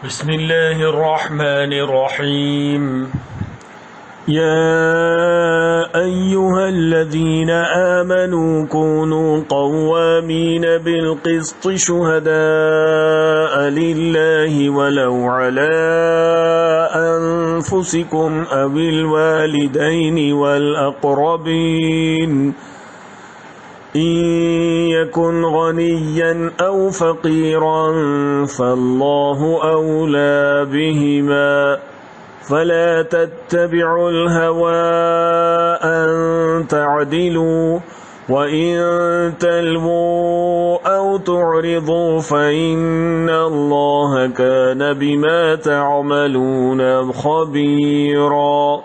بسم اللہ الرحمن الرحیم يا أيها الذين آمنوا كونوا قوامين بالقسط شهداء لله ولو على أنفسكم أو الوالدين والأقربين إن يكن غنيا أو فقيرا فالله أولى بهما فلا تتبعوا الهوى أن تعدلوا وإن تلووا أو تعرضوا فإن الله كان بما تعملون خبيرا۔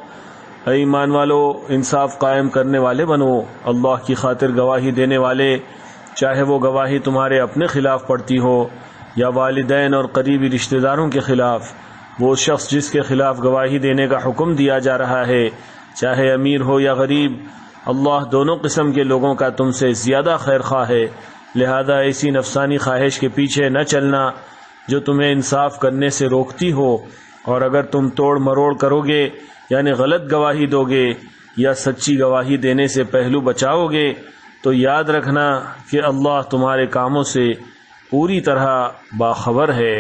اے ایمان والو، انصاف قائم کرنے والے بنو، اللہ کی خاطر گواہی دینے والے، چاہے وہ گواہی تمہارے اپنے خلاف پڑتی ہو یا والدین اور قریبی رشتہ داروں کے خلاف۔ وہ شخص جس کے خلاف گواہی دینے کا حکم دیا جا رہا ہے، چاہے امیر ہو یا غریب، اللہ دونوں قسم کے لوگوں کا تم سے زیادہ خیر خواہ ہے، لہذا ایسی نفسانی خواہش کے پیچھے نہ چلنا جو تمہیں انصاف کرنے سے روکتی ہو، اور اگر تم توڑ مروڑ کرو گے یعنی غلط گواہی دو گے یا سچی گواہی دینے سے پہلو بچاؤ گے تو یاد رکھنا کہ اللہ تمہارے کاموں سے پوری طرح باخبر ہے۔